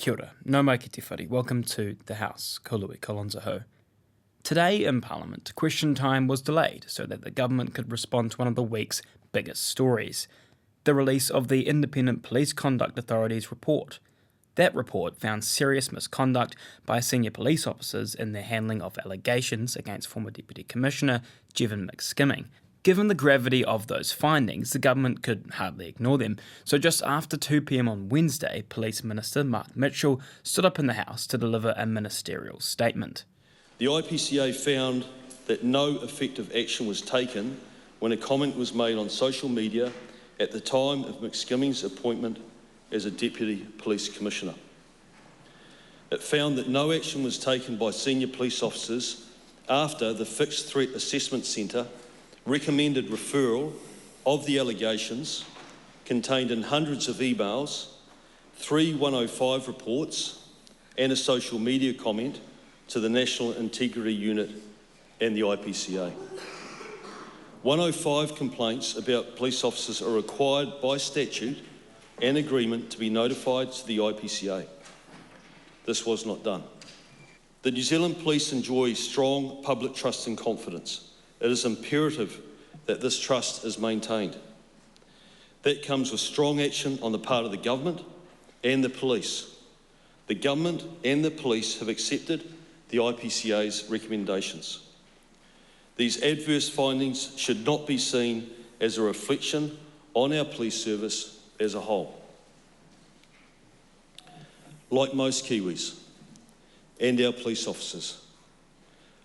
Kia ora, nau mai ki te whare. Welcome to the House, ko Lui, ko lonza hou. Today in Parliament, question time was delayed so that the government could respond to one of the week's biggest stories, the release of the Independent Police Conduct Authority's report. That report found serious misconduct by senior police officers in their handling of allegations against former Deputy Commissioner Jevon McSkimming. Given the gravity of those findings, the government could hardly ignore them, so just after 2 p.m. on Wednesday, Police Minister Mark Mitchell stood up in the House to deliver a ministerial statement. The IPCA found that no effective action was taken when a comment was made on social media at the time of McSkimming's appointment as a Deputy Police Commissioner. It found that no action was taken by senior police officers after the Fixed Threat Assessment Centre recommended referral of the allegations contained in hundreds of emails, 3 105 reports and a social media comment to the National Integrity Unit and the IPCA. 105 complaints about police officers are required by statute and agreement to be notified to the IPCA. This was not done. The New Zealand Police enjoy strong public trust and confidence. It is imperative that this trust is maintained. That comes with strong action on the part of the government and the police. The government and the police have accepted the IPCA's recommendations. These adverse findings should not be seen as a reflection on our police service as a whole. Like most Kiwis and our police officers,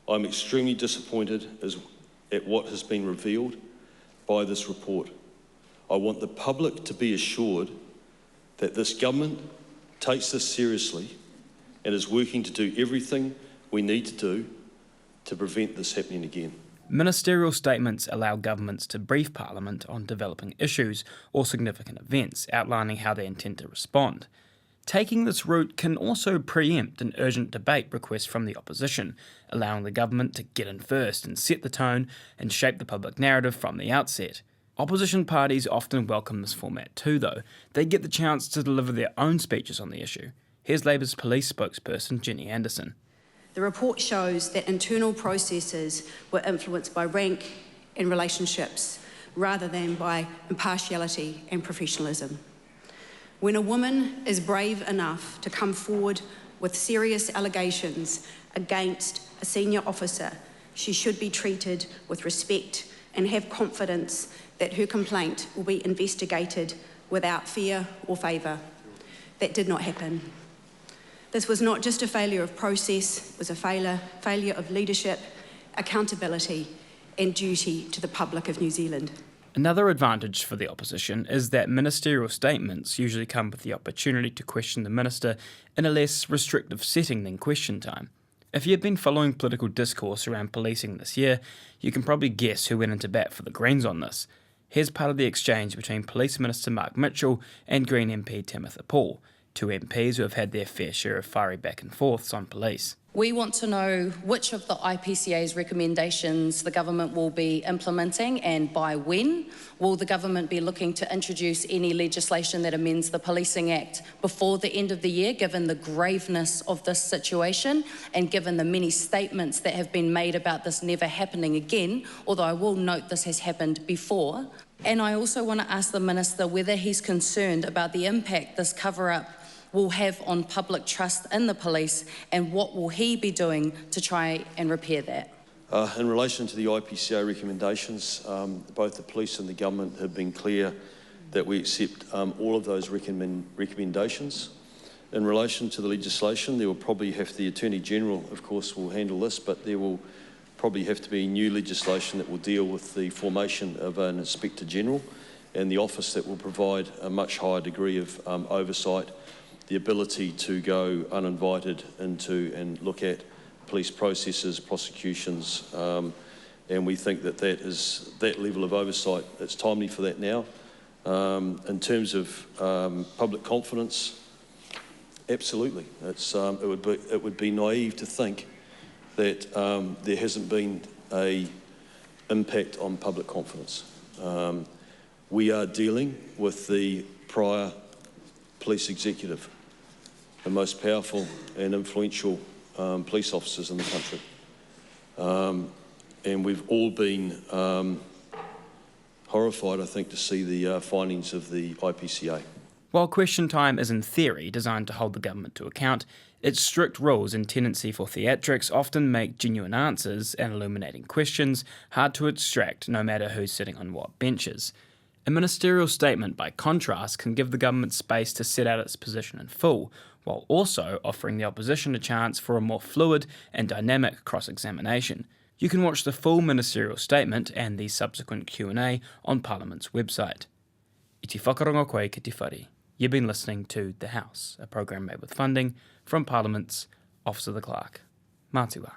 I'm extremely disappointed at what has been revealed by this report. I want the public to be assured that this government takes this seriously and is working to do everything we need to do to prevent this happening again. Ministerial statements allow governments to brief Parliament on developing issues or significant events, outlining how they intend to respond. Taking this route can also preempt an urgent debate request from the opposition, allowing the government to get in first and set the tone and shape the public narrative from the outset. Opposition parties often welcome this format too, though. They get the chance to deliver their own speeches on the issue. Here's Labour's police spokesperson, Jenny Anderson. The report shows that internal processes were influenced by rank and relationships rather than by impartiality and professionalism. When a woman is brave enough to come forward with serious allegations against a senior officer, she should be treated with respect and have confidence that her complaint will be investigated without fear or favour. That did not happen. This was not just a failure of process, it was a failure of leadership, accountability and duty to the public of New Zealand. Another advantage for the opposition is that ministerial statements usually come with the opportunity to question the minister in a less restrictive setting than question time. If you've been following political discourse around policing this year, you can probably guess who went into bat for the Greens on this. Here's part of the exchange between Police Minister Mark Mitchell and Green MP Tamitha Paul, two MPs who have had their fair share of fiery back and forths on police. We want to know which of the IPCA's recommendations the government will be implementing and by when. Will the government be looking to introduce any legislation that amends the Policing Act before the end of the year, given the graveness of this situation and given the many statements that have been made about this never happening again, although I will note this has happened before. And I also want to ask the Minister whether he's concerned about the impact this cover-up will have on public trust in the police and what will he be doing to try and repair that? In relation to the IPCA recommendations, both the police and the government have been clear that we accept all of those recommendations. In relation to the legislation, there will probably the Attorney General, of course, will handle this, but there will probably have to be new legislation that will deal with the formation of an Inspector General and the office that will provide a much higher degree of oversight, the ability to go uninvited into and look at police processes, prosecutions, and we think that that level of oversight, it's timely for that now. In terms of public confidence, absolutely. It would be naive to think that there hasn't been an impact on public confidence. We are dealing with the prior police executive. the most powerful and influential police officers in the country. And we've all been horrified, I think, to see the findings of the IPCA. While Question Time is in theory designed to hold the government to account, its strict rules and tendency for theatrics often make genuine answers and illuminating questions hard to extract no matter who's sitting on what benches. A ministerial statement, by contrast, can give the government space to set out its position in full, while also offering the opposition a chance for a more fluid and dynamic cross-examination. You can watch the full ministerial statement and the subsequent Q&A on Parliament's website. I te whakarongo koe ki te whare. You've been listening to The House, a program made with funding from Parliament's Office of the Clerk. Mātua.